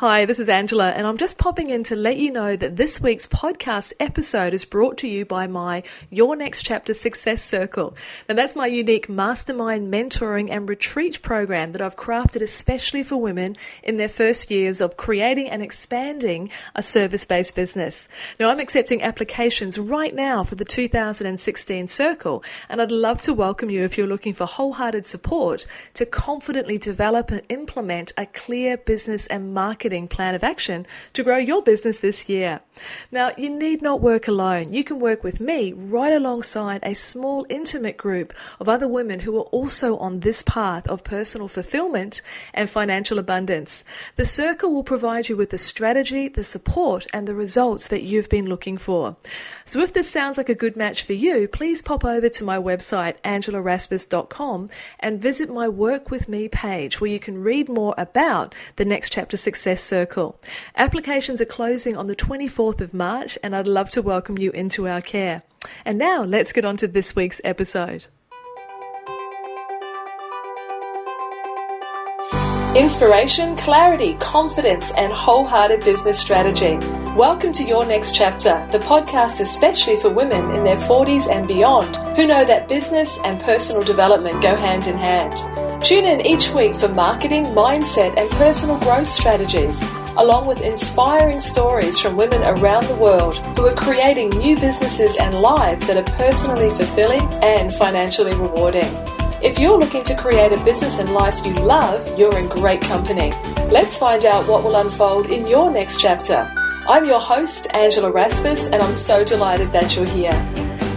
Hi, this is Angela, and I'm just popping in to let you know that this week's podcast episode is brought to you by my Your Next Chapter Success Circle. And that's my unique mastermind mentoring and retreat program that I've crafted especially for women in their first years of creating and expanding a service-based business. Now, I'm accepting applications right now for the 2016 Circle, and I'd love to welcome you if you're looking for wholehearted support to confidently develop and implement a clear business and marketing plan of action to grow your business this year. Now, you need not work alone. You can work with me right alongside a small, intimate group of other women who are also on this path of personal fulfillment and financial abundance. The circle will provide you with the strategy, the support, and the results that you've been looking for. So if this sounds like a good match for you, please pop over to my website, angelaraspas.com, and visit my Work With Me page where you can read more about the Next Chapter Success Circle. Applications are closing on the 24th of March, and I'd love to welcome you into our care. And now let's get on to this week's episode. Inspiration, clarity, confidence, and wholehearted business strategy. Welcome to Your Next Chapter, the podcast especially for women in their 40s and beyond who know that business and personal development go hand in hand. Tune in each week for marketing, mindset, and personal growth strategies, along with inspiring stories from women around the world who are creating new businesses and lives that are personally fulfilling and financially rewarding. If you're looking to create a business and life you love, you're in great company. Let's find out what will unfold in your next chapter. I'm your host, Angela Raspas, and I'm so delighted that you're here.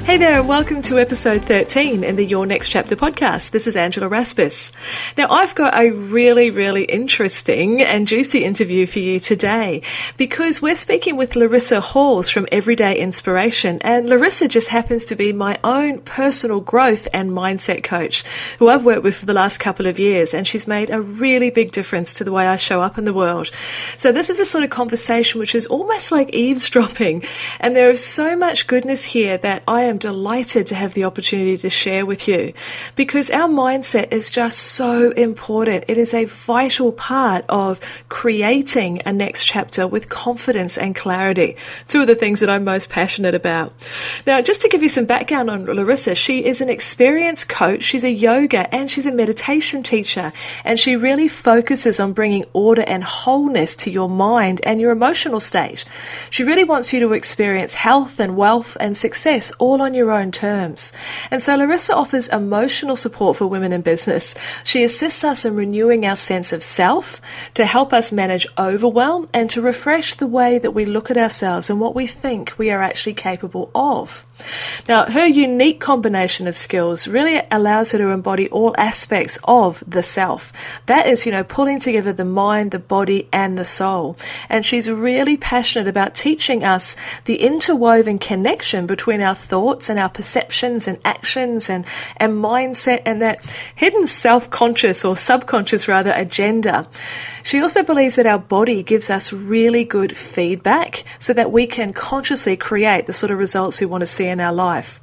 Hey there, and welcome to episode 13 in the Your Next Chapter podcast. This is Angela Raspas. Now, I've got a really interesting and juicy interview for you today because we're speaking with Larissa Halls from Everyday Inspiration, and Larissa just happens to be my own personal growth and mindset coach who I've worked with for the last couple of years, and she's made a really big difference to the way I show up in the world. So this is the sort of conversation which is almost like eavesdropping, and there is so much goodness here that I am delighted to have the opportunity to share with you because our mindset is just so important. It is a vital part of creating a next chapter with confidence and clarity, two of the things that I'm most passionate about. Now, just to give you some background on Larissa, she is an experienced coach, she's a yoga and she's a meditation teacher, and she really focuses on bringing order and wholeness to your mind and your emotional state. She really wants you to experience health and wealth and success all on your own terms. And so Larissa offers emotional support for women in business. She assists us in renewing our sense of self, to help us manage overwhelm, and to refresh the way that we look at ourselves and what we think we are actually capable of. Now, her unique combination of skills really allows her to embody all aspects of the self. That is, pulling together the mind, the body, and the soul. And she's really passionate about teaching us the interwoven connection between our thoughts and our perceptions and actions and mindset, and that hidden self-conscious or subconscious rather agenda. She also believes that our body gives us really good feedback so that we can consciously create the sort of results we want to see in our life.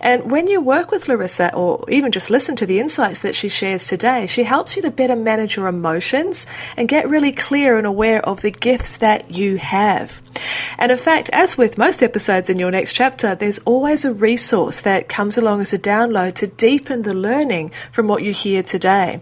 And when you work with Larissa, or even just listen to the insights that she shares today, she helps you to better manage your emotions and get really clear and aware of the gifts that you have. And in fact, as with most episodes in Your Next Chapter, there's always a resource that comes along as a download to deepen the learning from what you hear today.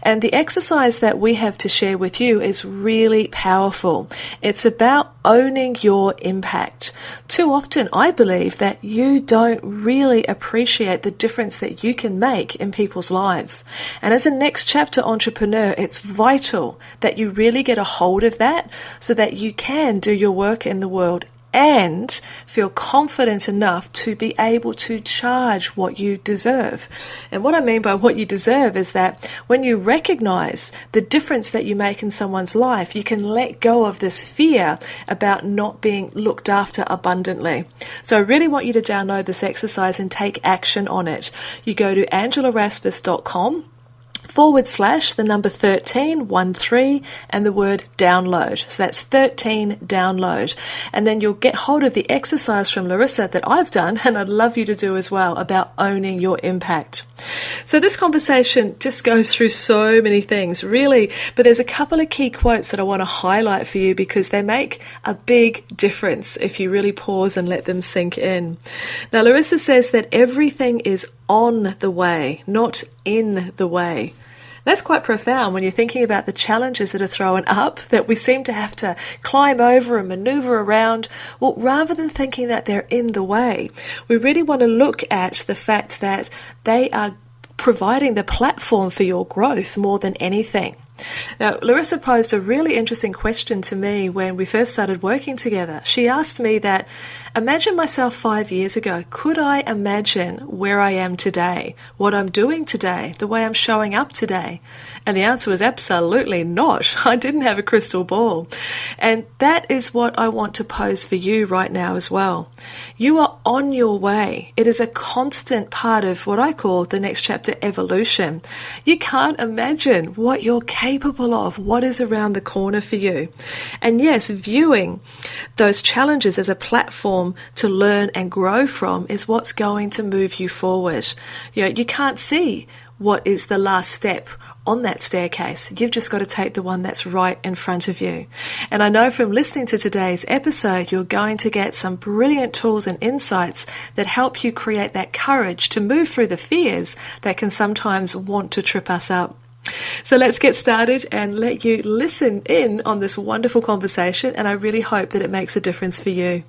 And the exercise that we have to share with you is really powerful. It's about owning your impact. Too often, I believe that you don't really appreciate the difference that you can make in people's lives. And as a next chapter entrepreneur, it's vital that you really get a hold of that so that you can do your work in the world and feel confident enough to be able to charge what you deserve. And what I mean by what you deserve is that when you recognize the difference that you make in someone's life, you can let go of this fear about not being looked after abundantly. So I really want you to download this exercise and take action on it. You go to angelaraspas.com / the number 13, 13, and the word download. So that's 13 download. And then you'll get hold of the exercise from Larissa that I've done, and I'd love you to do as well, about owning your impact. So this conversation just goes through so many things, really, but there's a couple of key quotes that I want to highlight for you because they make a big difference if you really pause and let them sink in. Now, Larissa says that everything is on the way, not in the way. That's quite profound when you're thinking about the challenges that are thrown up that we seem to have to climb over and maneuver around. Well, rather than thinking that they're in the way, we really want to look at the fact that they are providing the platform for your growth more than anything. Now, Larissa posed a really interesting question to me when we first started working together. She asked me that, imagine myself 5 years ago. Could I imagine where I am today, what I'm doing today, the way I'm showing up today? And the answer was absolutely not. I didn't have a crystal ball. And that is what I want to pose for you right now as well. You are on your way. It is a constant part of what I call the next chapter evolution. You can't imagine what you're capable of, what is around the corner for you. And yes, viewing those challenges as a platform to learn and grow from is what's going to move you forward. You can't see what is the last step on that staircase. You've just got to take the one that's right in front of you. And I know from listening to today's episode, you're going to get some brilliant tools and insights that help you create that courage to move through the fears that can sometimes want to trip us up. So let's get started and let you listen in on this wonderful conversation, and I really hope that it makes a difference for you.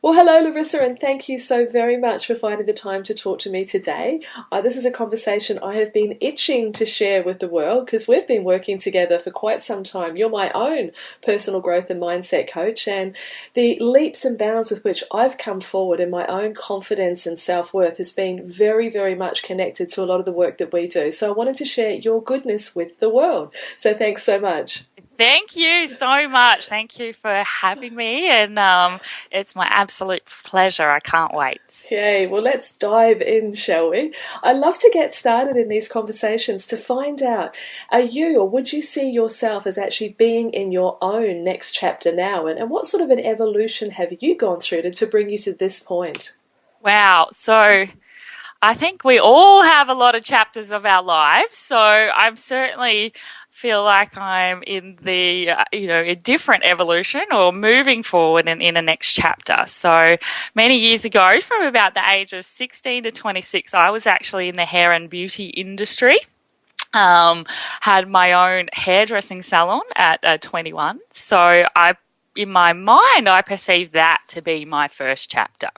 Well, hello, Larissa, and thank you so very much for finding the time to talk to me today. This is a conversation I have been itching to share with the world because we've been working together for quite some time. You're my own personal growth and mindset coach, and the leaps and bounds with which I've come forward in my own confidence and self-worth has been very, very much connected to a lot of the work that we do. So I wanted to share your goodness with the world. So thanks so much. Thank you so much. Thank you for having me, and it's my absolute pleasure. I can't wait. Yay. Well, let's dive in, shall we? I love to get started in these conversations to find out, are you or would you see yourself as actually being in your own next chapter now? And what sort of an evolution have you gone through to bring you to this point? Wow. So I think we all have a lot of chapters of our lives. So I'm certainly feel like I'm in the, a different evolution or moving forward in a next chapter. So many years ago, from about the age of 16 to 26, I was actually in the hair and beauty industry. Had my own hairdressing salon at 21. So in my mind, I perceived that to be my first chapter.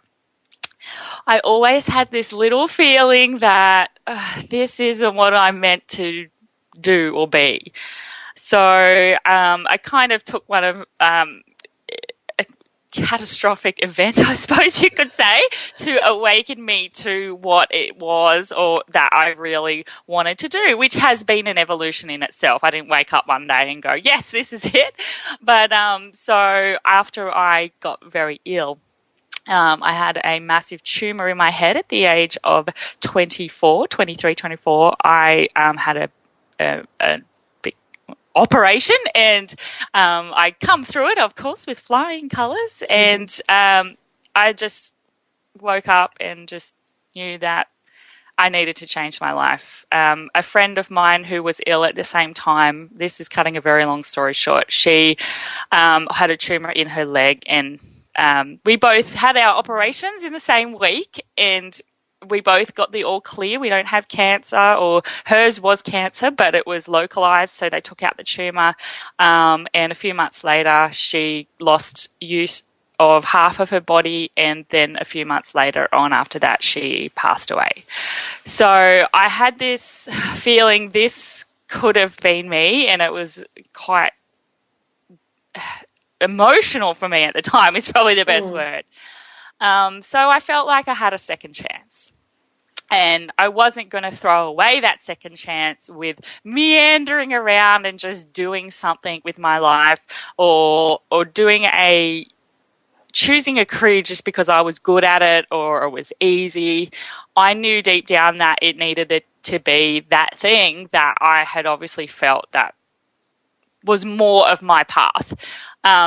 I always had this little feeling that this isn't what I'm meant to do or be. So I kind of took one of a catastrophic event, I suppose you could say, to awaken me to what it was or that I really wanted to do, which has been an evolution in itself. I didn't wake up one day and go, yes, this is it. But so after I got very ill, I had a massive tumor in my head at the age of 24. I had a big operation, and I come through it, of course, with flying colours, and I just woke up and just knew that I needed to change my life. A friend of mine who was ill at the same time, this is cutting a very long story short, she had a tumour in her leg, and we both had our operations in the same week, and we both got the all clear. We don't have cancer, or hers was cancer, but it was localized, so they took out the tumor. And a few months later, she lost use of half of her body, and then a few months later on after that, she passed away. So I had this feeling this could have been me, and it was quite emotional for me at the time, is probably the best word. So I felt like I had a second chance. And I wasn't going to throw away that second chance with meandering around and just doing something with my life or doing a choosing a career just because I was good at it or it was easy. I knew deep down that it needed it to be that thing that I had obviously felt that was more of my path.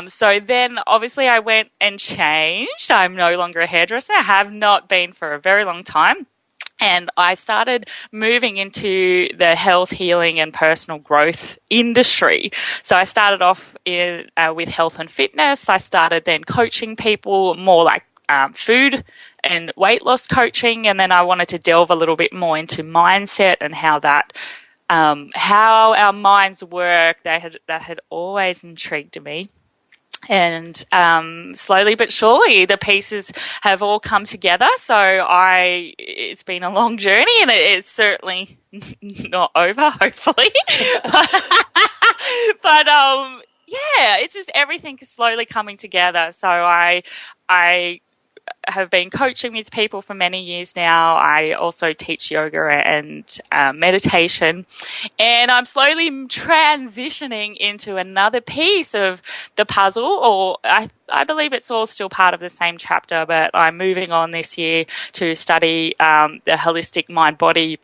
So then obviously I went and changed. I'm no longer a hairdresser. I have not been for a very long time. And I started moving into the health, healing and personal growth industry. So I started off with health and fitness. I started then coaching people more like food and weight loss coaching. And then I wanted to delve a little bit more into mindset and how our minds work. That had always intrigued me. And slowly but surely the pieces have all come together. So it's been a long journey, and it's certainly not over, hopefully. but yeah, it's just everything is slowly coming together. So I have been coaching with people for many years now. I also teach yoga and meditation, and I'm slowly transitioning into another piece of the puzzle, or I believe it's all still part of the same chapter, but I'm moving on this year to study the holistic mind-body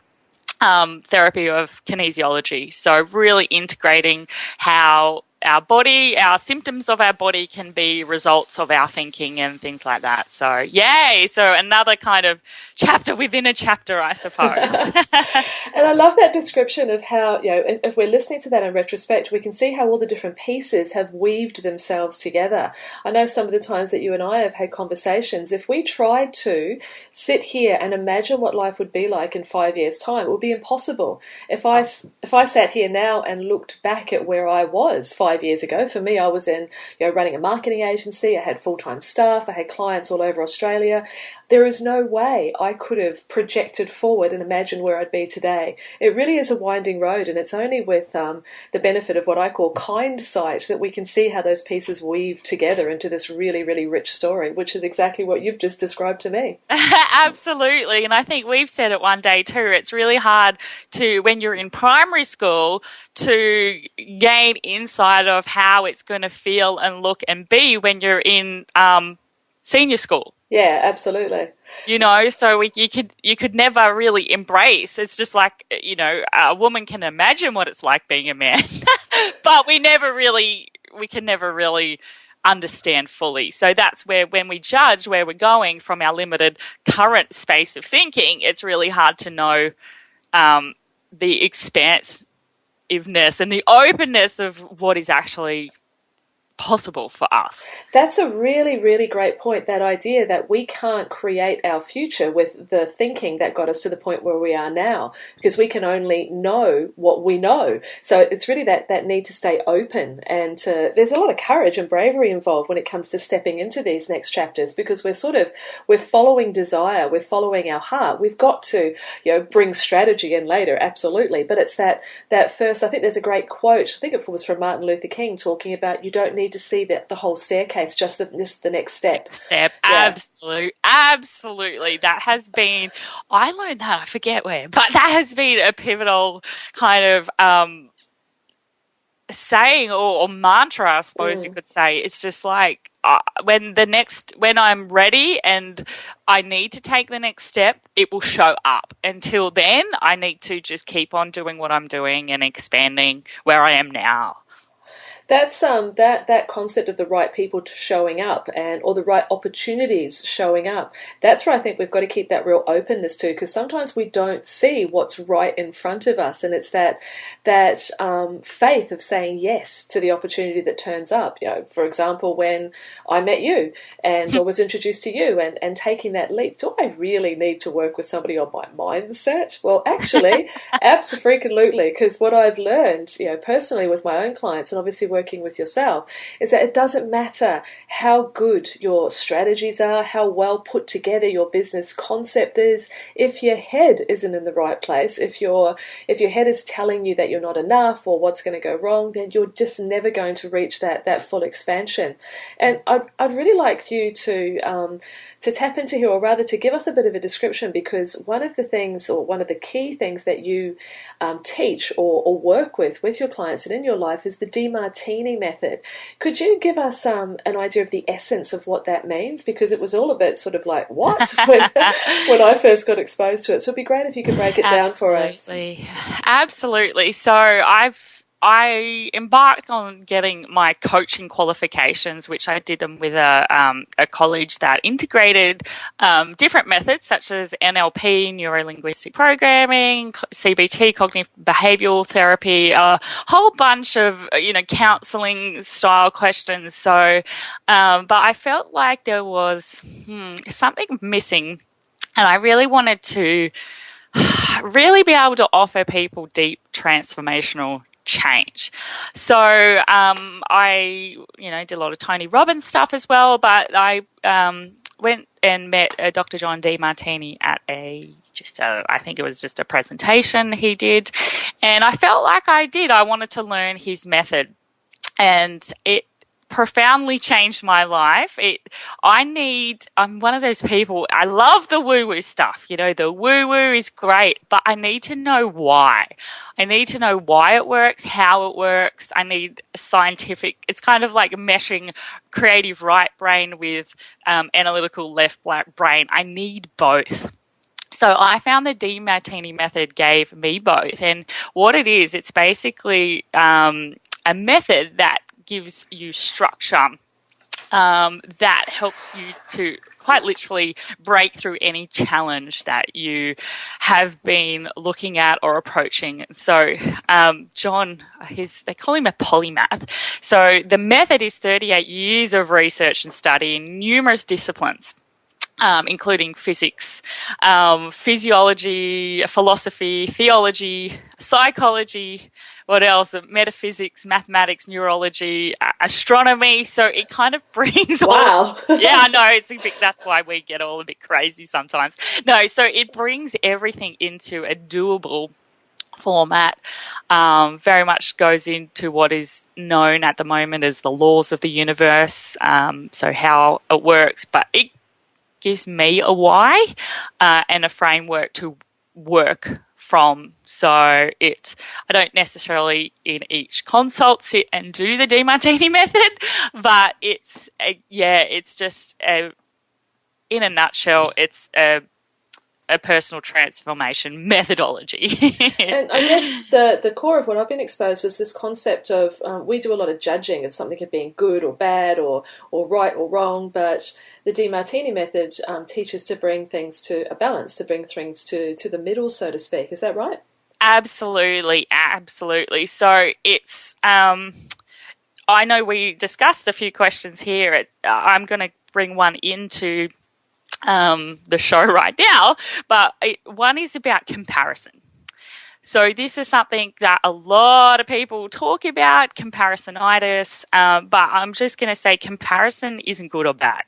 therapy of kinesiology. So really integrating how our symptoms of our body can be results of our thinking and things like that. So, yay! So another kind of chapter within a chapter, I suppose. And I love that description of how, if we're listening to that in retrospect, we can see how all the different pieces have weaved themselves together. I know some of the times that you and I have had conversations, if we tried to sit here and imagine what life would be like in 5 years' time, it would be impossible. If I sat here now and looked back at where I was 5 years ago, for me, I was in running a marketing agency. I had full-time staff. I had clients all over Australia. There is no way I could have projected forward and imagined where I'd be today. It really is a winding road, and it's only with the benefit of what I call kind sight that we can see how those pieces weave together into this really, really rich story, which is exactly what you've just described to me. Absolutely, and I think we've said it one day too. It's really hard when you're in primary school, to gain insight of how it's going to feel and look and be when you're in senior school. Yeah, absolutely. So you could never really embrace. It's just like, a woman can imagine what it's like being a man, but we can never really understand fully. So that's where, when we judge where we're going from our limited current space of thinking, it's really hard to know the expansiveness and the openness of what is actually possible for us. That's a really, really great point, that idea that we can't create our future with the thinking that got us to the point where we are now, because we can only know what we know. So it's really that need to stay open, and there's a lot of courage and bravery involved when it comes to stepping into these next chapters, because we're following desire, we're following our heart. We've got to bring strategy in later, absolutely, but it's that first. I think there's a great quote, I think it was from Martin Luther King, talking about you don't need to see the whole staircase, just the next step. Yeah. Absolutely. That has been, I learned that, I forget where, but that has been a pivotal kind of saying or mantra, I suppose you could say. It's just like when I'm ready and I need to take the next step, it will show up. Until then, I need to just keep on doing what I'm doing and expanding where I am now. That's that concept of the right people showing up, or the right opportunities showing up. That's where I think we've got to keep that real openness to, because sometimes we don't see what's right in front of us, and it's that faith of saying yes to the opportunity that turns up. For example, when I met you and I was introduced to you, and taking that leap. Do I really need to work with somebody on my mindset? Well, actually, absolutely, because what I've learned, personally with my own clients, and obviously working with yourself, is that it doesn't matter how good your strategies are, how well put together your business concept is, if your head isn't in the right place, if your head is telling you that you're not enough or what's going to go wrong, then you're just never going to reach that full expansion. And I'd really like you to tap into here, or rather to give us a bit of a description, because one of the things, or one of the key things that you teach or work with your clients and in your life, is the Demartini Demartini Method. Could you give us an idea of the essence of what that means? Because it was all a bit sort of like, what? when I first got exposed to it. So it'd be great if you could break it down for us. Absolutely. So I embarked on getting my coaching qualifications, which I did them with a college that integrated different methods such as NLP, neuro-linguistic programming, CBT, cognitive behavioral therapy, a whole bunch of counseling style questions. So, but I felt like there was something missing, and I really wanted to really be able to offer people deep transformational change. So I did a lot of Tony Robbins stuff as well, but I went and met Dr. John Demartini at I think it was just a presentation he did, and I felt like I wanted to learn his method, and it profoundly changed my life. I'm one of those people, I love the woo-woo stuff. The woo-woo is great, but I need to know why. I need to know why it works, how it works. I need scientific, it's kind of like meshing creative right brain with analytical left brain. I need both. So I found the Demartini Method gave me both. And what it is, it's basically a method that gives you structure that helps you to quite literally break through any challenge that you have been looking at or approaching. So John, they call him a polymath. So the method is 38 years of research and study in numerous disciplines, including physics, physiology, philosophy, theology, psychology, what else? Metaphysics, mathematics, neurology, astronomy. So it kind of brings wow. Yeah, I know. That's why we get all a bit crazy sometimes. No, so it brings everything into a doable format. Very much goes into what is known at the moment as the laws of the universe. So how it works, but it gives me a why and a framework to work from. So I don't necessarily in each consult sit and do the Demartini Method, but it's just in a nutshell, it's a personal transformation methodology. And I guess the core of what I've been exposed to is this concept of we do a lot of judging of something as being good or bad or right or wrong, but the Demartini Method teaches to bring things to a balance, to bring things to the middle, so to speak. Is that right? Absolutely. So it's I know we discussed a few questions here. I'm going to bring one into the show right now, but one is about comparison. So this is something that a lot of people talk about, comparisonitis, but I'm just going to say comparison isn't good or bad.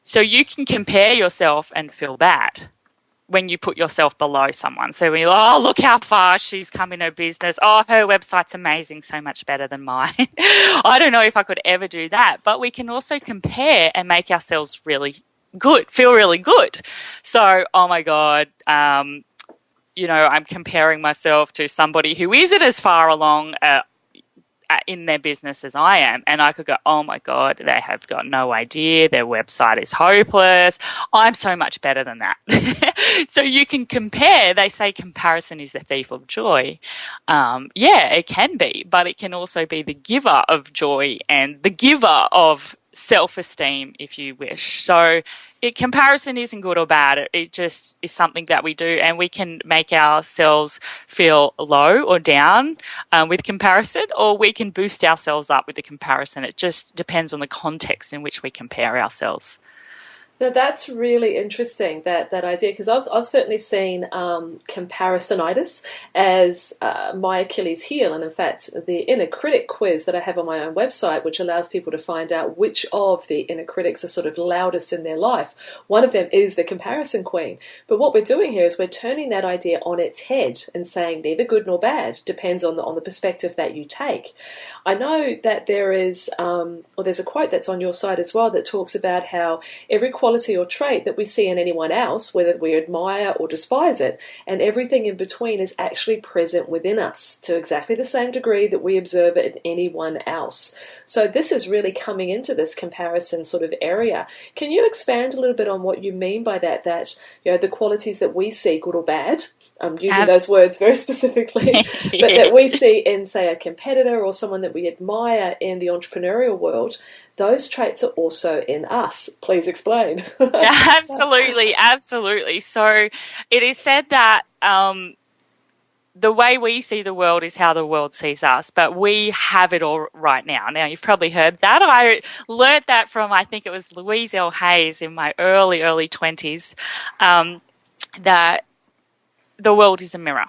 So you can compare yourself and feel bad when you put yourself below someone. So when you're like, oh, look how far she's come in her business. Oh, her website's amazing, so much better than mine. I don't know if I could ever do that. But we can also compare and make ourselves really good, feel really good. So, oh my God, I'm comparing myself to somebody who isn't as far along in their business as I am, and I could go, oh my God, they have got no idea, their website is hopeless, I'm so much better than that. So you can compare. They say comparison is the thief of joy. Yeah, it can be, but it can also be the giver of joy and the giver of self-esteem, if you wish. So comparison isn't good or bad. It just is something that we do, and we can make ourselves feel low or down with comparison, or we can boost ourselves up with the comparison. It just depends on the context in which we compare ourselves. Now that's really interesting, that idea, because I've certainly seen comparisonitis as my Achilles heel, and in fact the inner critic quiz that I have on my own website, which allows people to find out which of the inner critics are sort of loudest in their life. One of them is the comparison queen. But what we're doing here is we're turning that idea on its head and saying neither good nor bad, depends on the perspective that you take. I know that there is, or there's a quote that's on your site as well that talks about how every quality quality or trait that we see in anyone else, whether we admire or despise it, and everything in between is actually present within us to exactly the same degree that we observe it in anyone else. So this is really coming into this comparison sort of area. Can you expand a little bit on what you mean by that, the qualities that we see, good or bad, I'm using those words very specifically, but that we see in, say, a competitor or someone that we admire in the entrepreneurial world, those traits are also in us. Please explain. Absolutely, absolutely. So it is said that the way we see the world is how the world sees us, but we have it all right now. Now, you've probably heard that. I learned that from, I think it was Louise L. Hayes in my early 20s, that the world is a mirror.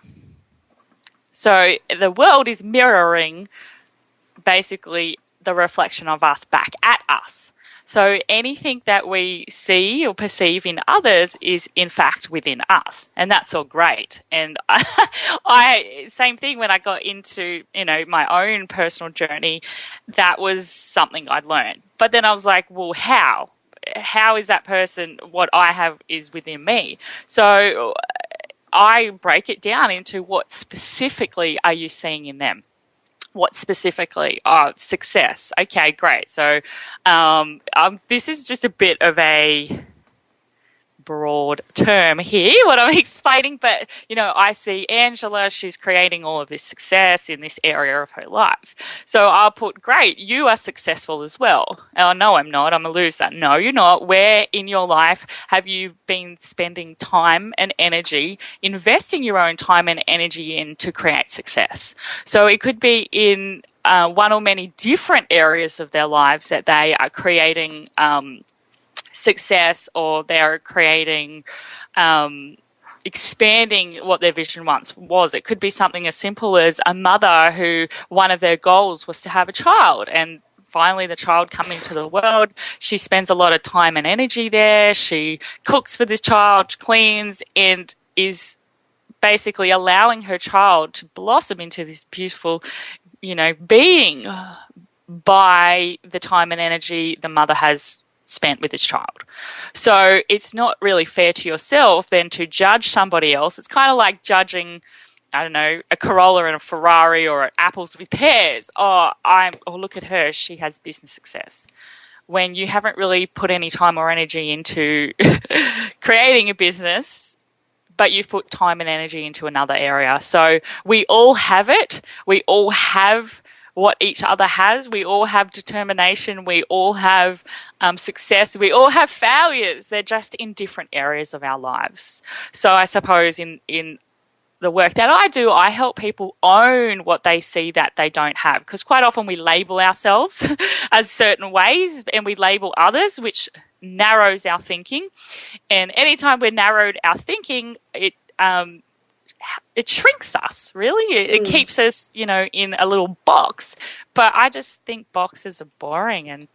So the world is mirroring basically the reflection of us back at us. So anything that we see or perceive in others is in fact within us, and that's all great. And I same thing when I got into, my own personal journey, that was something I'd learned. But then I was like, well, how? How is that person, what I have is within me? So I break it down into what specifically are you seeing in them? What specifically? Oh, success. Okay, great. So this is just a bit of a broad term here, what I'm explaining, but, I see Angela, she's creating all of this success in this area of her life. So I'll put, great, you are successful as well. Oh, no, I'm not. I'm a loser. No, you're not. Where in your life have you been spending time and energy, investing your own time and energy in to create success? So it could be in one or many different areas of their lives that they are creating success, or they're creating, expanding what their vision once was. It could be something as simple as a mother who one of their goals was to have a child, and finally the child coming to the world, she spends a lot of time and energy there. She cooks for this child, cleans, and is basically allowing her child to blossom into this beautiful, being by the time and energy the mother has spent with his child. So it's not really fair to yourself then to judge somebody else. It's kind of like judging, I don't know, a Corolla and a Ferrari, or apples with pears. Oh, look at her, she has business success. When you haven't really put any time or energy into creating a business, but you've put time and energy into another area. So we all have it. We all have what each other has. We all have determination. We all have success. We all have failures. They're just in different areas of our lives. So I suppose in the work that I do, I help people own what they see that they don't have, because quite often we label ourselves as certain ways, and we label others, which narrows our thinking. And anytime we're narrowed our thinking, it shrinks us, really. It keeps us, in a little box. But I just think boxes are boring and,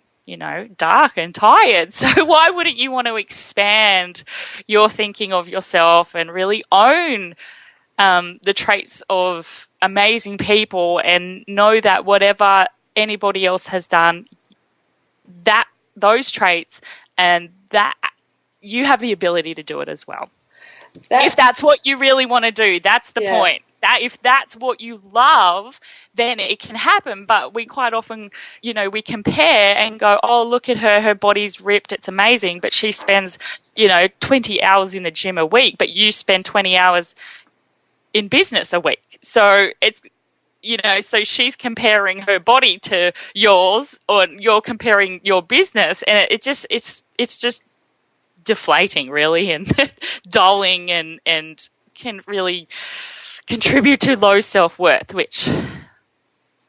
dark and tired. So why wouldn't you want to expand your thinking of yourself and really own the traits of amazing people, and know that whatever anybody else has done, that those traits, and that you have the ability to do it as well. If that's what you really want to do, that's the point. That if that's what you love, then it can happen. But we quite often, we compare and go, oh, look at her body's ripped, it's amazing. But she spends, 20 hours in the gym a week, but you spend 20 hours in business a week. So it's, so she's comparing her body to yours, or you're comparing your business, and it's just deflating, really, and dulling, and can really contribute to low self-worth, which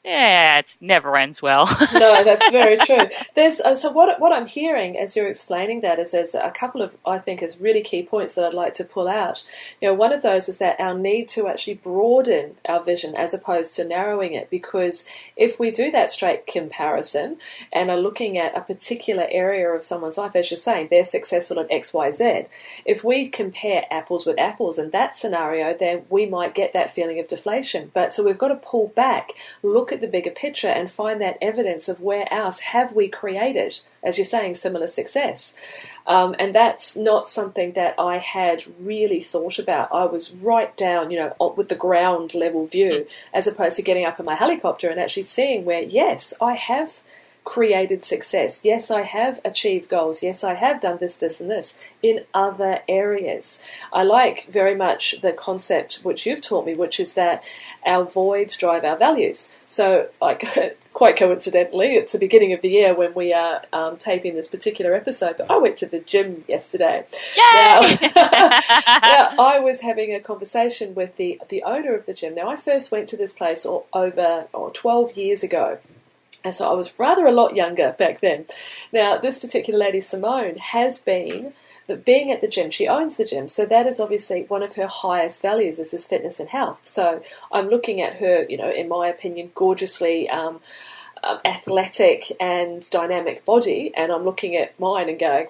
it never ends well. No, that's very true. There's so what I'm hearing as you're explaining that is there's a couple of, I think, is really key points that I'd like to pull out. One of those is that our need to actually broaden our vision as opposed to narrowing it, because if we do that straight comparison and are looking at a particular area of someone's life, as you're saying, they're successful at X, Y, Z. If we compare apples with apples in that scenario, then we might get that feeling of deflation. But so we've got to pull back, look at the bigger picture and find that evidence of where else have we created, as you're saying, similar success. And that's not something that I had really thought about. I was right down, with the ground level view, as opposed to getting up in my helicopter and actually seeing where, yes, I have created success. Yes, I have achieved goals. Yes, I have done this, this, and this in other areas. I like very much the concept which you've taught me, which is that our voids drive our values. So, quite coincidentally, it's the beginning of the year when we are taping this particular episode, but I went to the gym yesterday. Yay! Now, I was having a conversation with the owner of the gym. Now, I first went to this place over 12 years ago. And so I was rather a lot younger back then. Now, this particular lady, Simone, has been being at the gym. She owns the gym. So that is obviously one of her highest values is this fitness and health. So I'm looking at her, in my opinion, gorgeously athletic and dynamic body. And I'm looking at mine and going,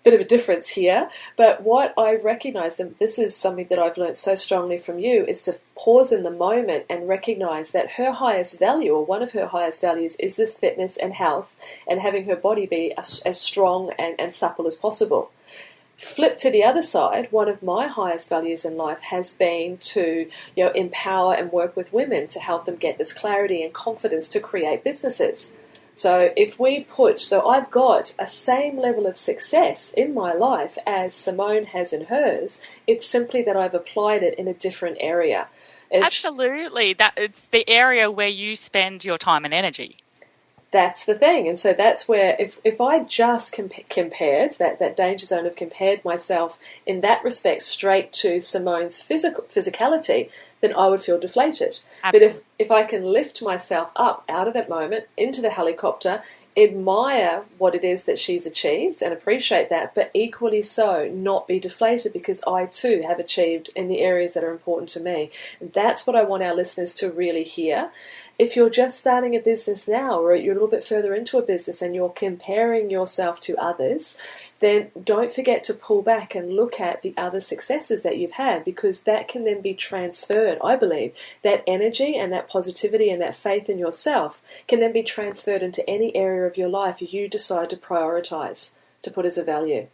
bit of a difference here. But what I recognize, and this is something that I've learned so strongly from you, is to pause in the moment and recognize that her highest value, or one of her highest values, is this fitness and health and having her body be as strong and supple as possible. Flip to the other side, one of my highest values in life has been to empower and work with women to help them get this clarity and confidence to create businesses. So I've got a same level of success in my life as Simone has in hers. It's simply that I've applied it in a different area. Absolutely. It's the area where you spend your time and energy. That's the thing. And so that's where if I just compared, that danger zone of compared myself in that respect straight to Simone's physicality, then I would feel deflated. Absolutely. But if I can lift myself up out of that moment into the helicopter, admire what it is that she's achieved and appreciate that, but equally so not be deflated because I too have achieved in the areas that are important to me. And that's what I want our listeners to really hear. If you're just starting a business now, or you're a little bit further into a business and you're comparing yourself to others, then don't forget to pull back and look at the other successes that you've had, because that can then be transferred, I believe. That energy and that positivity and that faith in yourself can then be transferred into any area of your life you decide to prioritize, to put as a value.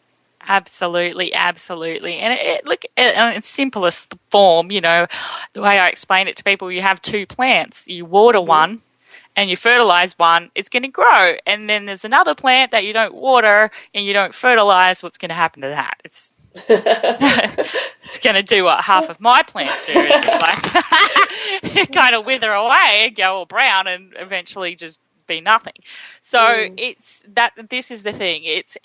Absolutely, absolutely. And in its simplest form, the way I explain it to people, you have two plants. You water one and you fertilize one, it's going to grow. And then there's another plant that you don't water and you don't fertilize. What's going to happen to that? It's going to do what half of my plants do. It's like kind of wither away and go all brown and eventually just be nothing. So it's that this is the thing. It's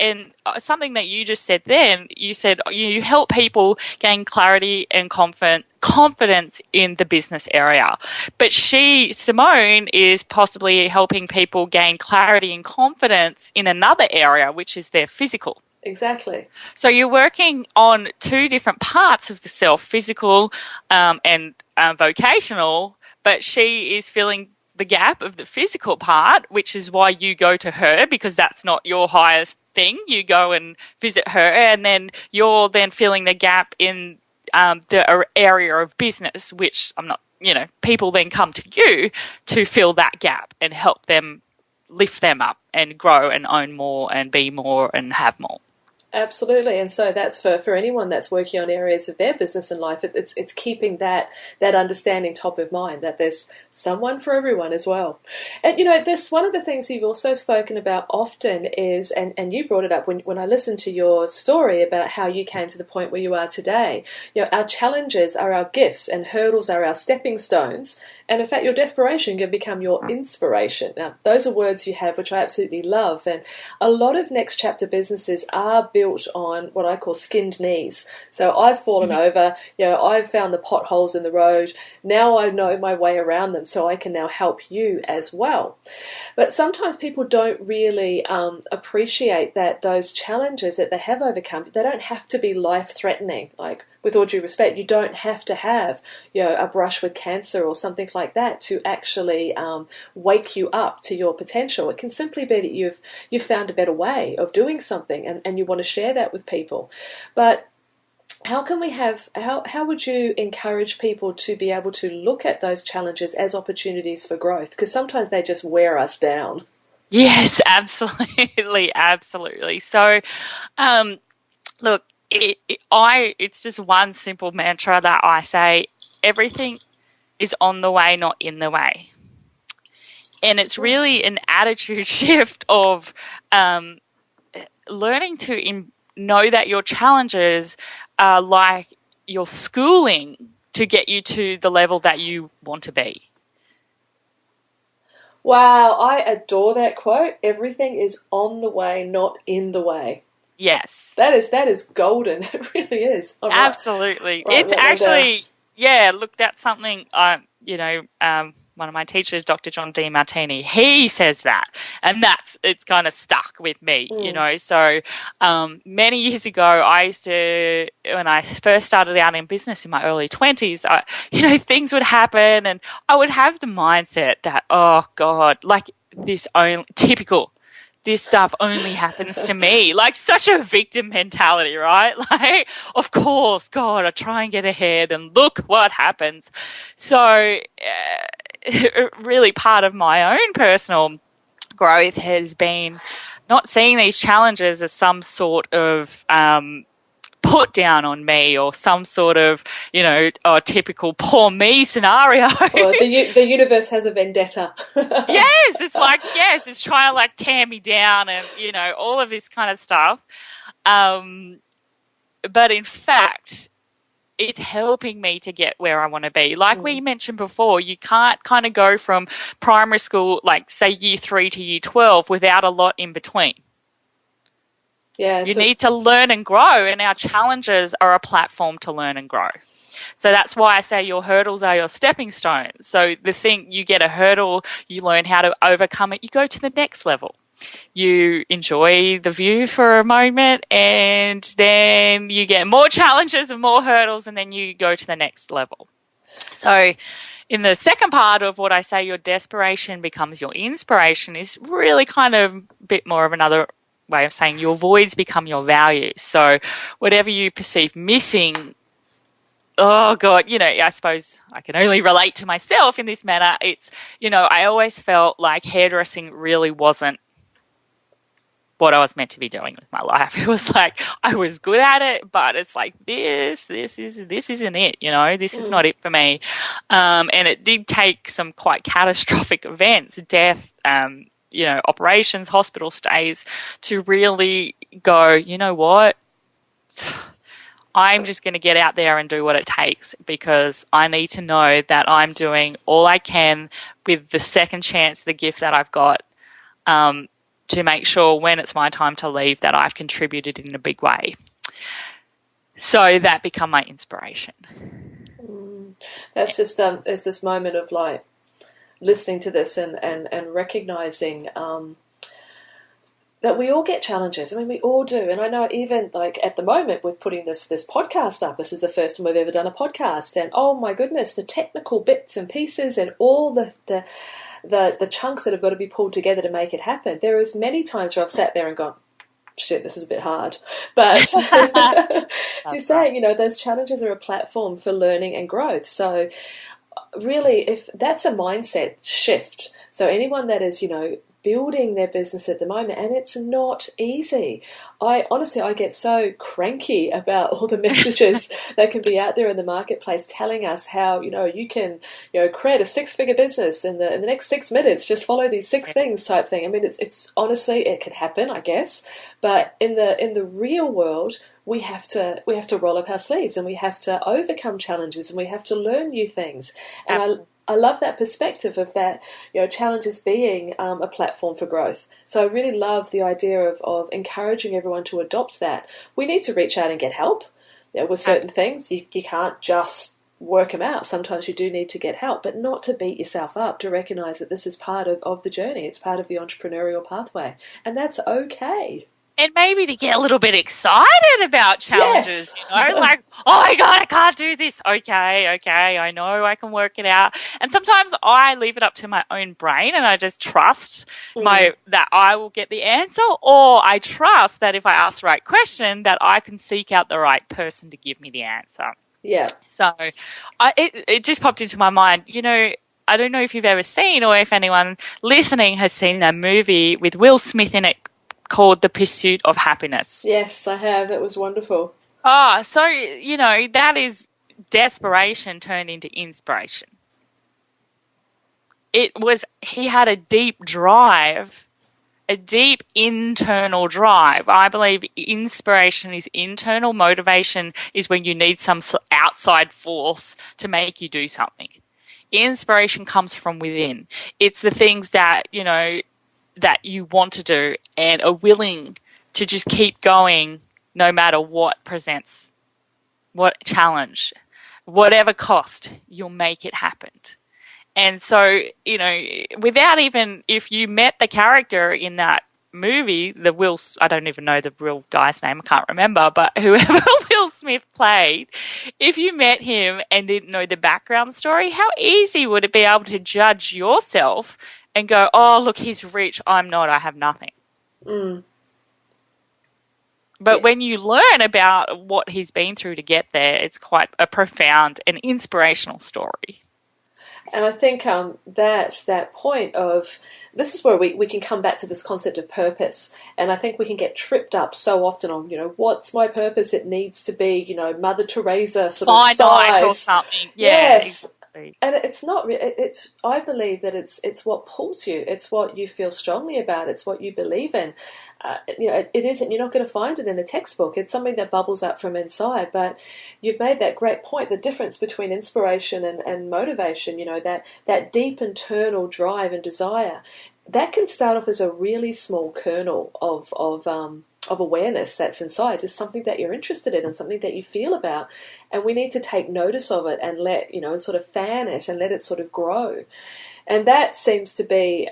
something that you just said then. You said you help people gain clarity and confidence in the business area. But Simone is possibly helping people gain clarity and confidence in another area, which is their physical. Exactly. So you're working on two different parts of the self, physical and vocational, but she is filling the gap of the physical part, which is why you go to her, because that's not your highest thing. You go and visit her, and then you're then filling the gap in the area of business, which people then come to you to fill that gap and help them lift them up and grow and own more and be more and have more. Absolutely. And so that's for anyone that's working on areas of their business and life, it's keeping that understanding top of mind, that there's someone for everyone as well. And, this one of the things you've also spoken about often is, and you brought it up when I listened to your story about how you came to the point where you are today, our challenges are our gifts and hurdles are our stepping stones. And in fact, your desperation can become your inspiration. Now, those are words you have, which I absolutely love. And a lot of next chapter businesses are built on what I call skinned knees. So I've fallen over, I've found the potholes in the road. Now I know my way around them, so I can now help you as well. But sometimes people don't really appreciate that those challenges that they have overcome, they don't have to be life-threatening. Like, with all due respect, you don't have to have, a brush with cancer or something like that to actually wake you up to your potential. It can simply be that you've found a better way of doing something and you want to share that with people. But how can we have, how would you encourage people to be able to look at those challenges as opportunities for growth? Because sometimes they just wear us down. Yes, absolutely, absolutely. So, look, it's just one simple mantra that I say: everything is on the way, not in the way. And it's really an attitude shift of learning to know that your challenges are like your schooling to get you to the level that you want to be. Wow, I adore that quote. Everything is on the way, not in the way. Yes. That is golden. It really is. Absolutely. It's actually, yeah, look, that's something, one of my teachers, Dr. John Demartini, he says that. And it's kind of stuck with me, So many years ago, when I first started out in business in my early 20s, things would happen and I would have the mindset that, oh God, like this stuff only happens to me. Like such a victim mentality, right? Like, of course, God, I try and get ahead and look what happens. So really part of my own personal growth has been not seeing these challenges as some sort of put down on me or some sort of, typical poor me scenario. Well, the universe has a vendetta. Yes, it's trying to like tear me down and, all of this kind of stuff. But in fact, it's helping me to get where I want to be. Like we mentioned before, you can't kind of go from primary school, like say year 3 to year 12 without a lot in between. Yeah, you need to learn and grow, and our challenges are a platform to learn and grow. So that's why I say your hurdles are your stepping stones. So you get a hurdle, you learn how to overcome it, you go to the next level. You enjoy the view for a moment, and then you get more challenges and more hurdles, and then you go to the next level. So in the second part of what I say, your desperation becomes your inspiration, is really kind of a bit more of another way of saying your voids become your values. So whatever you perceive missing, oh God, I suppose I can only relate to myself in this manner. It's, I always felt like hairdressing really wasn't what I was meant to be doing with my life. It was like I was good at it, but it's like this isn't it, this is not it for me. And it did take some quite catastrophic events, death, operations, hospital stays, to really go, you know what? I'm just going to get out there and do what it takes, because I need to know that I'm doing all I can with the second chance, the gift that I've got, to make sure when it's my time to leave that I've contributed in a big way. So that become my inspiration. That's just there's this moment of like listening to this and recognizing that we all get challenges. I mean, we all do. And I know even like at the moment with putting this podcast up, this is the first time we've ever done a podcast. And oh my goodness, the technical bits and pieces and all the chunks that have got to be pulled together to make it happen. There is many times where I've sat there and gone, shit, this is a bit hard. But as you're saying, those challenges are a platform for learning and growth. So really, if that's a mindset shift, so anyone that is, building their business at the moment, and it's not easy. I get so cranky about all the messages that can be out there in the marketplace telling us how, you can, create a 6-figure business in the next 6 minutes, just follow these 6 things type thing. I mean, it's honestly, it can happen, I guess, but in the real world, we have to roll up our sleeves and we have to overcome challenges and we have to learn new things. And I love that perspective of that, challenges being a platform for growth. So I really love the idea of encouraging everyone to adopt that. We need to reach out and get help with certain things. You can't just work them out. Sometimes you do need to get help, but not to beat yourself up, to recognize that this is part of the journey. It's part of the entrepreneurial pathway. And that's okay. And maybe to get a little bit excited about challenges, Yes. like, oh my God, I can't do this. Okay, I know I can work it out. And sometimes I leave it up to my own brain and I just trust that I will get the answer, or I trust that if I ask the right question, that I can seek out the right person to give me the answer. Yeah. So it just popped into my mind, I don't know if you've ever seen or if anyone listening has seen a movie with Will Smith in it called The Pursuit of Happiness. Yes, I have. It was wonderful. Oh, so, that is desperation turned into inspiration. He had a deep drive, a deep internal drive. I believe inspiration is internal. Motivation is when you need some outside force to make you do something. Inspiration comes from within. It's the things that, that you want to do and are willing to just keep going no matter what presents, what challenge, whatever cost, you'll make it happen. And so, without even, if you met the character in that movie, I don't even know the real guy's name, I can't remember, but whoever Will Smith played, if you met him and didn't know the background story, how easy would it be able to judge yourself and go, oh, look, he's rich, I'm not, I have nothing. But when you learn about what he's been through to get there, it's quite a profound and inspirational story. And I think that point of, this is where we can come back to this concept of purpose. And I think we can get tripped up so often on, what's my purpose? It needs to be, Mother Teresa sort of size. Or something. Yeah, yes. Exactly. And it's not, I believe that it's what pulls you. It's what you feel strongly about. It's what you believe in. It isn't, you're not going to find it in a textbook. It's something that bubbles up from inside. But you've made that great point, the difference between inspiration and motivation, that deep internal drive and desire, that can start off as a really small kernel of awareness that's inside, just something that you're interested in and something that you feel about. And we need to take notice of it and and sort of fan it and let it sort of grow. And that seems to be,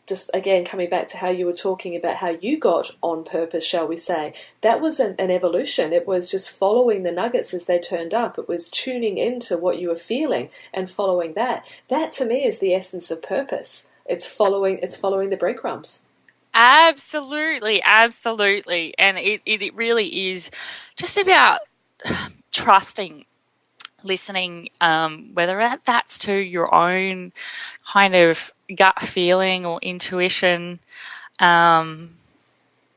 just again, coming back to how you were talking about how you got on purpose, shall we say, that was an evolution. It was just following the nuggets as they turned up. It was tuning into what you were feeling and following that. That to me is the essence of purpose. It's following the breadcrumbs. Absolutely. And it really is just about trusting, listening, whether that's to your own kind of gut feeling or intuition. And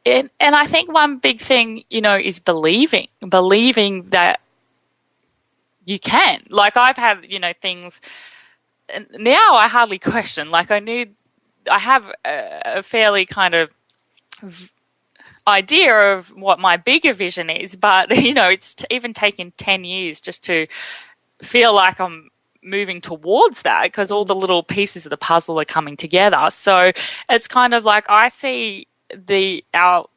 I think one big thing, is believing that you can. Like I've had, things, now I hardly question. Like I have a fairly kind of idea of what my bigger vision is, but, it's even taken 10 years just to feel like I'm moving towards that because all the little pieces of the puzzle are coming together. So it's kind of like I see our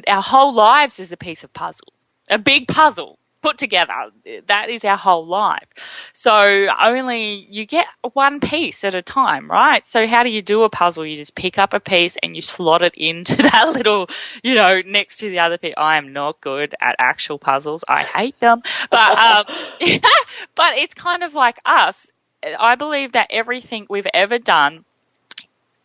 whole lives as a piece of puzzle, a big puzzle put together. That is our whole life. So only you get one piece at a time, right? So how do you do a puzzle? You just pick up a piece and you slot it into that little, next to the other piece. I am not good at actual puzzles. I hate them. But, but it's kind of like us. I believe that everything we've ever done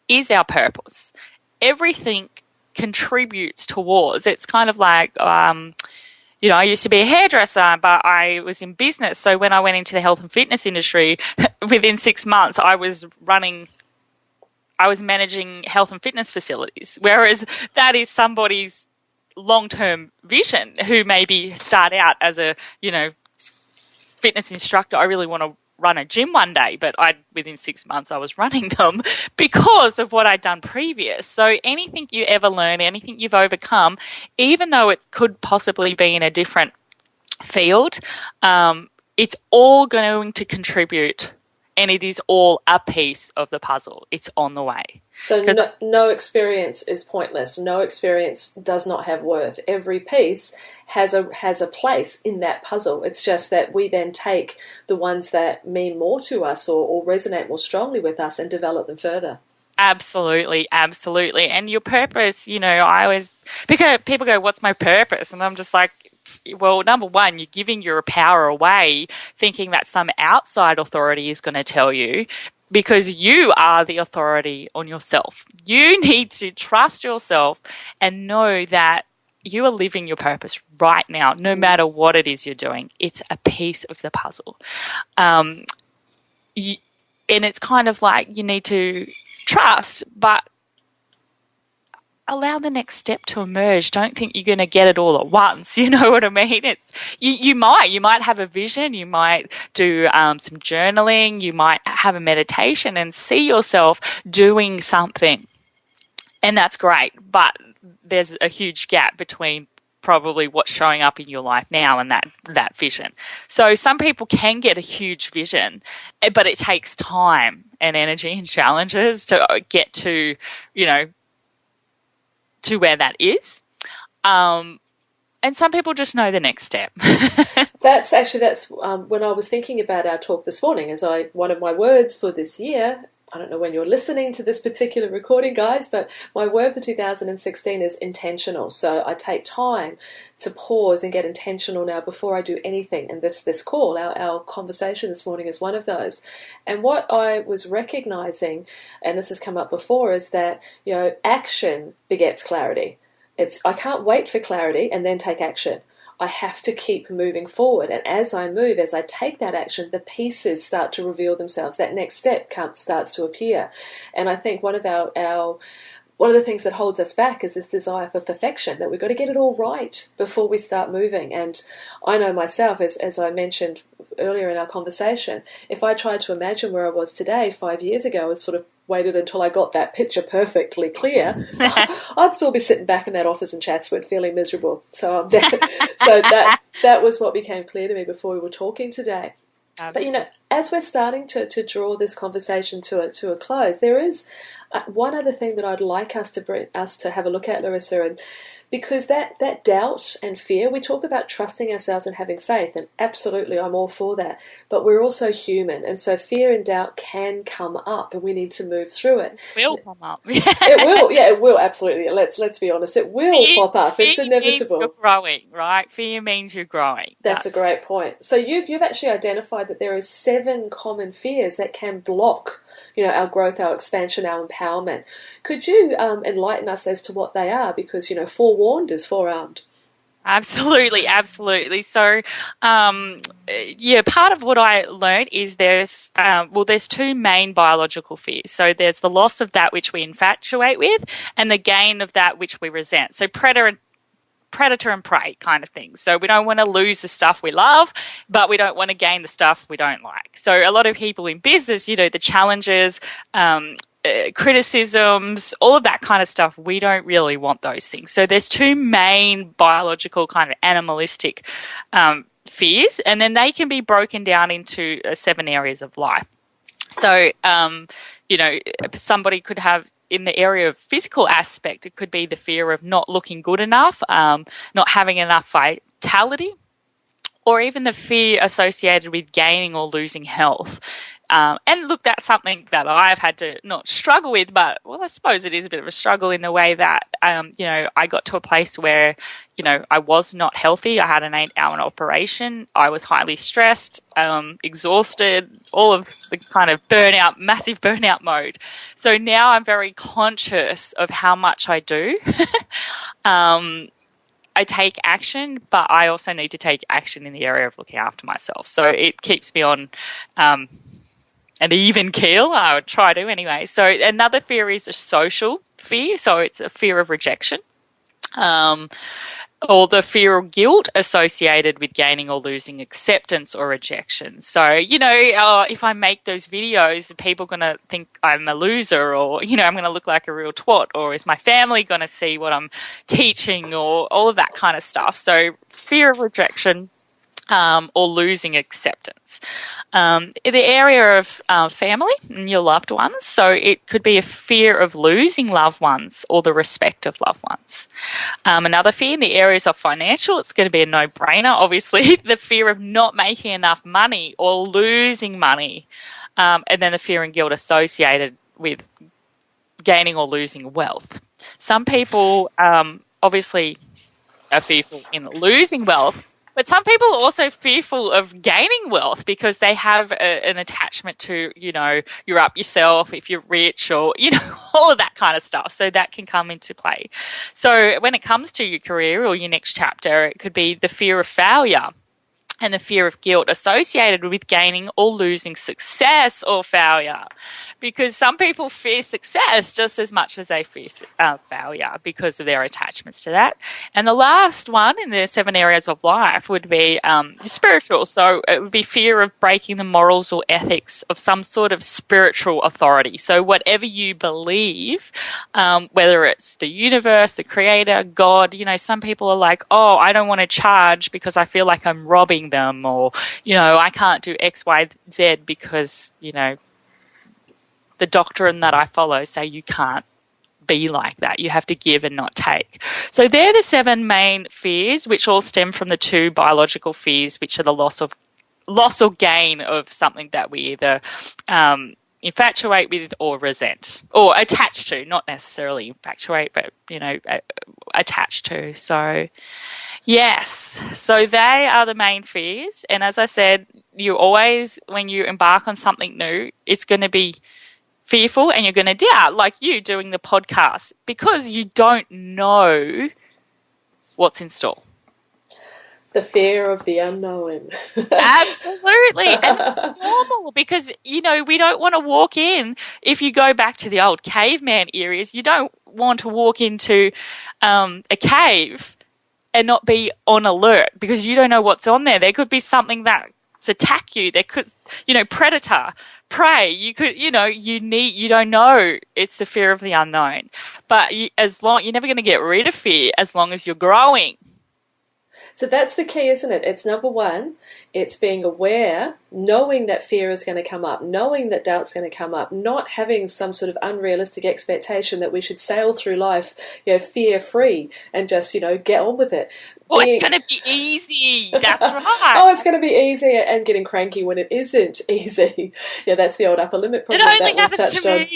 is our purpose. Everything contributes towards. It's kind of like, I used to be a hairdresser, but I was in business. So when I went into the health and fitness industry, within 6 months, I was managing health and fitness facilities. Whereas that is somebody's long-term vision who maybe start out as a, fitness instructor. I really want to run a gym one day, but within 6 months I was running them because of what I'd done previous. So anything you ever learn, anything you've overcome, even though it could possibly be in a different field, it's all going to contribute, and it is all a piece of the puzzle. It's on the way. So no experience is pointless. No experience does not have worth. Every piece has a place in that puzzle. It's just that we then take the ones that mean more to us or resonate more strongly with us and develop them further. Absolutely, absolutely. And your purpose, I always, because people go, what's my purpose? And I'm just like, well, number one, you're giving your power away thinking that some outside authority is going to tell you, because you are the authority on yourself. You need to trust yourself and know that you are living your purpose right now, no matter what it is you're doing. It's a piece of the puzzle. And it's kind of like you need to trust, but allow the next step to emerge. Don't think you're going to get it all at once. You know what I mean? It's you might have a vision. You might do some journaling. You might have a meditation and see yourself doing something, and that's great. But there's a huge gap between probably what's showing up in your life now and that vision. So some people can get a huge vision, but it takes time and energy and challenges to get to, to where that is. And some people just know the next step. That's when I was thinking about our talk this morning, one of my words for this year, I don't know when you're listening to this particular recording, guys, but my word for 2016 is intentional. So I take time to pause and get intentional now before I do anything. And this call, our conversation this morning is one of those. And what I was recognizing, and this has come up before, is that, action begets clarity. I can't wait for clarity and then take action. I have to keep moving forward. And as I move, as I take that action, the pieces start to reveal themselves. That next step starts to appear. And I think one of the things that holds us back is this desire for perfection, that we've got to get it all right before we start moving. And I know myself, as I mentioned earlier in our conversation, if I tried to imagine where I was today 5 years ago and sort of waited until I got that picture perfectly clear, I'd still be sitting back in that office in Chatswood feeling miserable. So that was what became clear to me before we were talking today. Absolutely. But, as we're starting to draw this conversation to a close, there is one other thing that I'd like us to have a look at, Larissa, and because that doubt and fear, we talk about trusting ourselves and having faith, and absolutely I'm all for that, but we're also human, and so fear and doubt can come up, and we need to move through it. It will come up. It will, absolutely. Let's be honest, it will pop up. It's inevitable. Fear means you're growing, right? Fear means you're growing. That's a great point. So you've actually identified that there are 7 common fears that can block our growth, our expansion, our empowerment. Could you enlighten us as to what they are? Because, forewarned is forearmed. Absolutely. So, part of what I learned is there's 2 main biological fears. So there's the loss of that which we infatuate with and the gain of that which we resent. So predator and prey kind of thing. So we don't want to lose the stuff we love, but we don't want to gain the stuff we don't like. So a lot of people in business, the challenges, criticisms, all of that kind of stuff, we don't really want those things. So there's 2 main biological kind of animalistic fears, and then they can be broken down into 7 areas of life. So, somebody could have, in the area of physical aspect, it could be the fear of not looking good enough, not having enough vitality, or even the fear associated with gaining or losing health. And look, that's something that I've had to not struggle with, but, I suppose it is a bit of a struggle in the way that, I got to a place where, I was not healthy. I had an 8-hour operation. I was highly stressed, exhausted, all of the kind of massive burnout mode. So now I'm very conscious of how much I do. I take action, but I also need to take action in the area of looking after myself. So it keeps me on an even keel. I would try to anyway. So another fear is a social fear. So it's a fear of rejection. Or the fear of guilt associated with gaining or losing acceptance or rejection. So, if I make those videos, are people going to think I'm a loser, or, I'm going to look like a real twat, or is my family going to see what I'm teaching, or all of that kind of stuff. So fear of rejection, or losing acceptance. In the area of family and your loved ones, so it could be a fear of losing loved ones or the respect of loved ones. Another fear in the areas of financial, it's going to be a no-brainer, obviously, the fear of not making enough money or losing money, and then the fear and guilt associated with gaining or losing wealth. Some people obviously are fearful in losing wealth, but some people are also fearful of gaining wealth because they have an attachment to, you're up yourself if you're rich or, all of that kind of stuff. So that can come into play. So when it comes to your career or your next chapter, it could be the fear of failure and the fear of guilt associated with gaining or losing success or failure. Because some people fear success just as much as they fear failure because of their attachments to that. And the last one in the 7 areas of life would be spiritual. So it would be fear of breaking the morals or ethics of some sort of spiritual authority. So whatever you believe, whether it's the universe, the creator, God, some people are like, oh, I don't want to charge because I feel like I'm robbing them, or, I can't do X, Y, Z because, the doctrine that I follow say you can't be like that. You have to give and not take. So they're the 7 main fears, which all stem from the 2 biological fears, which are the loss or gain of something that we either infatuate with or resent or attach to, not necessarily infatuate, but, attach to. So, yes. So they are the main fears. And as I said, you always, when you embark on something new, it's going to be fearful and you're going to doubt, like you doing the podcast, because you don't know what's in store. The fear of the unknown. Absolutely. And it's normal because, we don't want to walk in. If you go back to the old caveman areas, you don't want to walk into a cave and not be on alert because you don't know what's on there. There could be something that's attack you. There could, predator, prey. You could, you don't know. It's the fear of the unknown. But you're never going to get rid of fear as long as you're growing. So that's the key, isn't it? It's number 1, it's being aware, knowing that fear is going to come up, knowing that doubt's going to come up, not having some sort of unrealistic expectation that we should sail through life, fear-free and just, get on with it. Oh, it's going to be easy. That's right. Oh, it's going to be easy, and getting cranky when it isn't easy. Yeah, that's the old upper limit problem that we've touched on.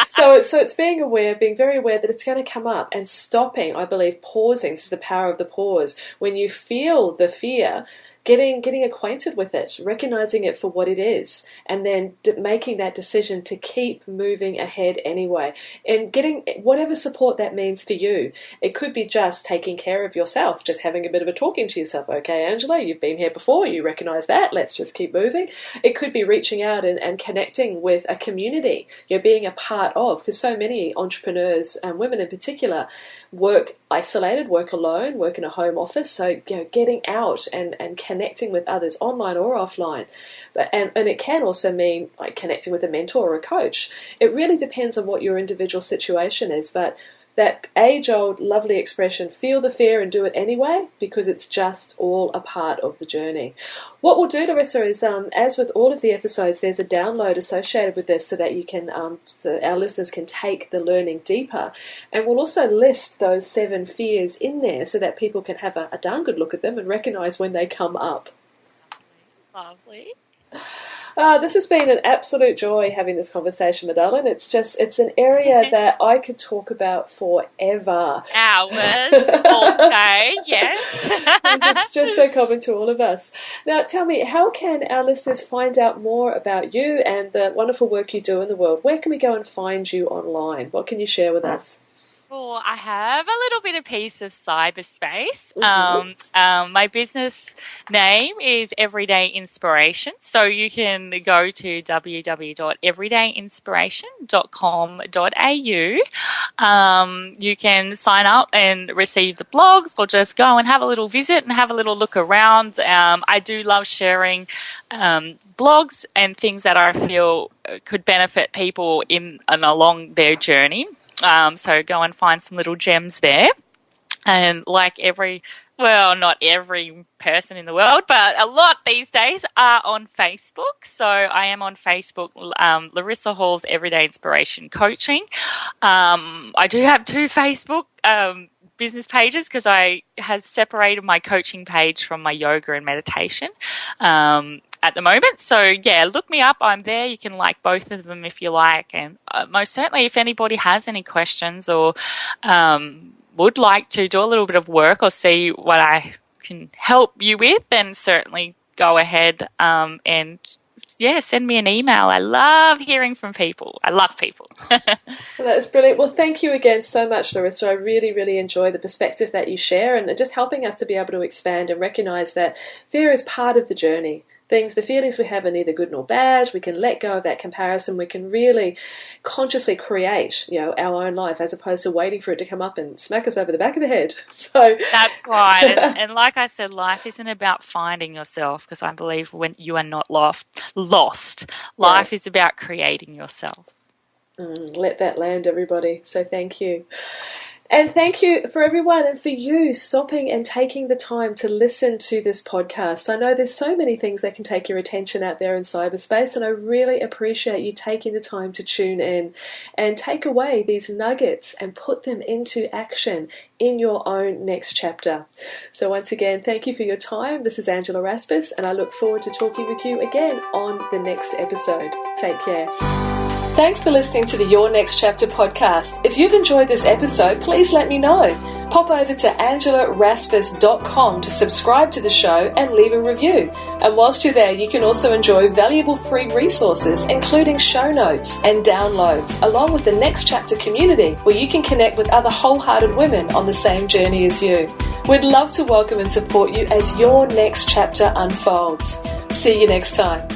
So it's being aware, being very aware that it's going to come up and stopping, I believe, pausing. This is the power of the pause. When you feel the fear, getting acquainted with it, recognizing it for what it is, and then making that decision to keep moving ahead anyway, and getting whatever support that means for you. It could be just taking care of yourself, just having a bit of a talking to yourself. Okay, Angela, you've been here before, you recognize that, let's just keep moving. It could be reaching out and connecting with a community you're being a part of, because so many entrepreneurs, and women in particular, work isolated, work alone, work in a home office. So getting out and connecting with others online or offline. But and it can also mean like connecting with a mentor or a coach. It really depends on what your individual situation is, but that age-old lovely expression, feel the fear and do it anyway, because it's just all a part of the journey. What we'll do, Larissa, is as with all of the episodes, there's a download associated with this so that you can, so our listeners can take the learning deeper. And we'll also list those 7 fears in there so that people can have a darn good look at them and recognise when they come up. Lovely. This has been an absolute joy having this conversation, my darling. It's an area that I could talk about forever. Hours, all day, yes. It's just so common to all of us. Now, tell me, how can our listeners find out more about you and the wonderful work you do in the world? Where can we go and find you online? What can you share with us? Well, I have a little bit of piece of cyberspace. Mm-hmm. My business name is Everyday Inspiration. So you can go to www.everydayinspiration.com.au. You can sign up and receive the blogs, or just go and have a little visit and have a little look around. I do love sharing blogs and things that I feel could benefit people in and along their journey. So go and find some little gems there. And like not every person in the world, but a lot these days are on Facebook. So I am on Facebook, Larissa Halls Everyday Inspiration Coaching. I do have 2 Facebook business pages because I have separated my coaching page from my yoga and meditation. at the moment. So, yeah, look me up. I'm there. You can like both of them if you like. And most certainly, if anybody has any questions or would like to do a little bit of work or see what I can help you with, then certainly go ahead and send me an email. I love hearing from people. I love people. Well, that's brilliant. Well, thank you again so much, Larissa. I really, really enjoy the perspective that you share and just helping us to be able to expand and recognize that fear is part of the journey. The feelings we have are neither good nor bad. We can let go of that comparison. We can really consciously create, our own life as opposed to waiting for it to come up and smack us over the back of the head. So that's right. And like I said, life isn't about finding yourself, because I believe when you are not lost, life is about creating yourself. Let that land, everybody. So thank you. And thank you for everyone and for you stopping and taking the time to listen to this podcast. I know there's so many things that can take your attention out there in cyberspace, and I really appreciate you taking the time to tune in and take away these nuggets and put them into action in your own next chapter. So once again, thank you for your time. This is Angela Raspis, and I look forward to talking with you again on the next episode. Take care. Thanks for listening to the Your Next Chapter podcast. If you've enjoyed this episode, please let me know. Pop over to angelaraspis.com to subscribe to the show and leave a review. And whilst you're there, you can also enjoy valuable free resources, including show notes and downloads, along with the Next Chapter community, where you can connect with other wholehearted women on the same journey as you. We'd love to welcome and support you as your next chapter unfolds. See you next time.